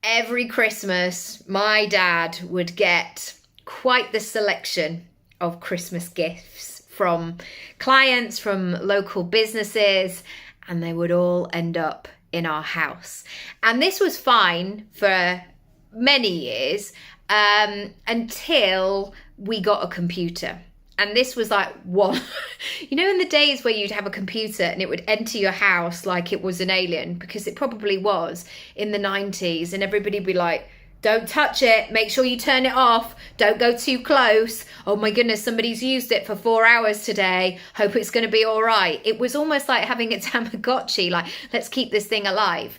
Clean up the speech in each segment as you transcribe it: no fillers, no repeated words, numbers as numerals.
every Christmas, my dad would get quite the selection of Christmas gifts from clients, from local businesses, and they would all end up in our house. And this was fine for many years until we got a computer. And this was like one, you know, in the days where you'd have a computer and it would enter your house like it was an alien, because it probably was in the 90s, and everybody would be like, don't touch it, make sure you turn it off, don't go too close. Oh my goodness, somebody's used it for 4 hours today, hope it's going to be all right. It was almost like having a Tamagotchi, like, let's keep this thing alive.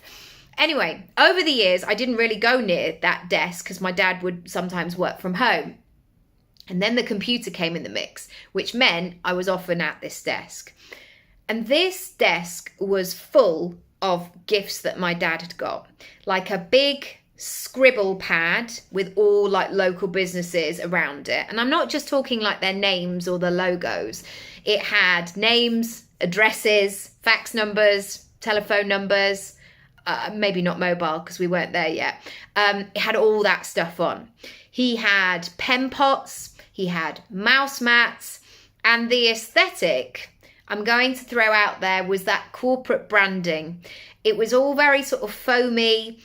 Anyway, over the years, I didn't really go near that desk because my dad would sometimes work from home. And then the computer came in the mix, which meant I was often at this desk. And this desk was full of gifts that my dad had got, like a big scribble pad with all like local businesses around it. And I'm not just talking like their names or the logos. It had names, addresses, fax numbers, telephone numbers, maybe not mobile because we weren't there yet. It had all that stuff on. He had pen pots, he had mouse mats, and the aesthetic I'm going to throw out there was that corporate branding. It was all very sort of foamy,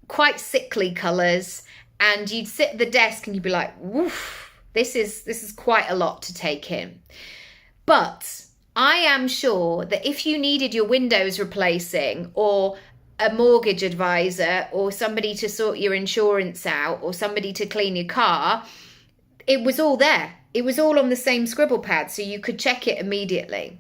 quite sickly colours, and you'd sit at the desk and you'd be like, woof, this is quite a lot to take in. But I am sure that if you needed your windows replacing, or a mortgage advisor, or somebody to sort your insurance out, or somebody to clean your car, it was all there. It was all on the same scribble pad, so you could check it immediately.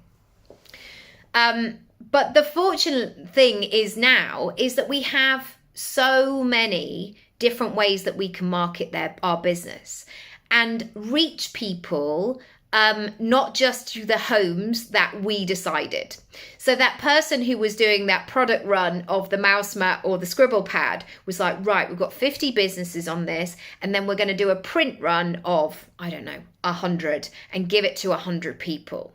But the fortunate thing is now is that we have so many different ways that we can market our business and reach people, not just through the homes that we decided. So that person who was doing that product run of the mouse mat or the scribble pad was like, right, we've got 50 businesses on this, and then we're going to do a print run of, I don't know, 100 and give it to 100 people.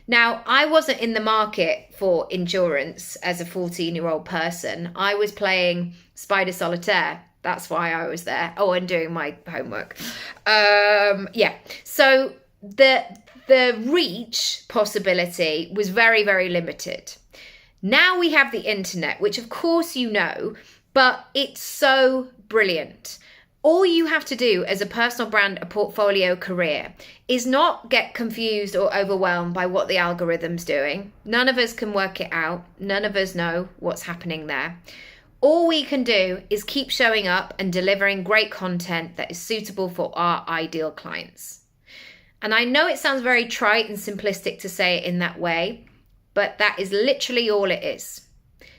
Now, I wasn't in the market for insurance as a 14-year-old person. I was playing Spider Solitaire. That's why I was there. Oh, and doing my homework. So the reach possibility was very, very limited. Now we have the internet, which of course you know, but it's so brilliant. All you have to do as a personal brand, a portfolio career, is not get confused or overwhelmed by what the algorithm's doing. None of us can work it out. None of us know what's happening there. All we can do is keep showing up and delivering great content that is suitable for our ideal clients. And I know it sounds very trite and simplistic to say it in that way, but that is literally all it is.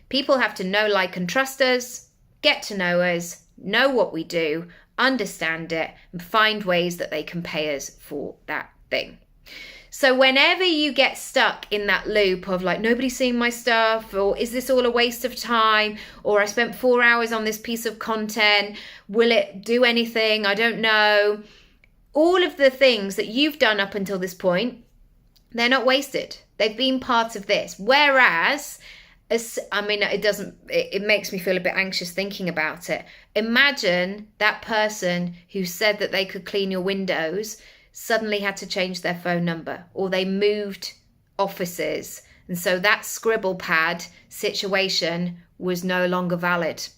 People have to know, like, and trust us, get to know us, know what we do, understand it, and find ways that they can pay us for that thing. So whenever you get stuck in that loop of like, nobody's seeing my stuff, or is this all a waste of time, or I spent 4 hours on this piece of content, will it do anything? I don't know. All of the things that you've done up until this point, they're not wasted. They've been part of this. Whereas, it makes me feel a bit anxious thinking about it. Imagine that person who said that they could clean your windows suddenly had to change their phone number, or they moved offices. And so that scribble pad situation was no longer valid.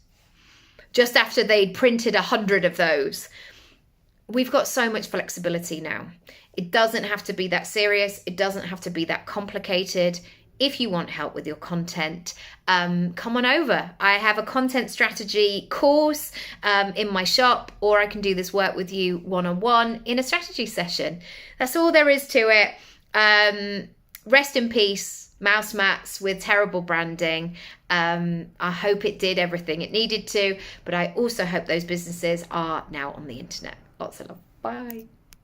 Just after they'd printed 100 of those. We've got so much flexibility now. It doesn't have to be that serious. It doesn't have to be that complicated. If you want help with your content, come on over. I have a content strategy course in my shop, or I can do this work with you one-on-one in a strategy session. That's all there is to it. Rest in peace, mouse mats with terrible branding. I hope it did everything it needed to, but I also hope those businesses are now on the internet. Lots of love. Bye.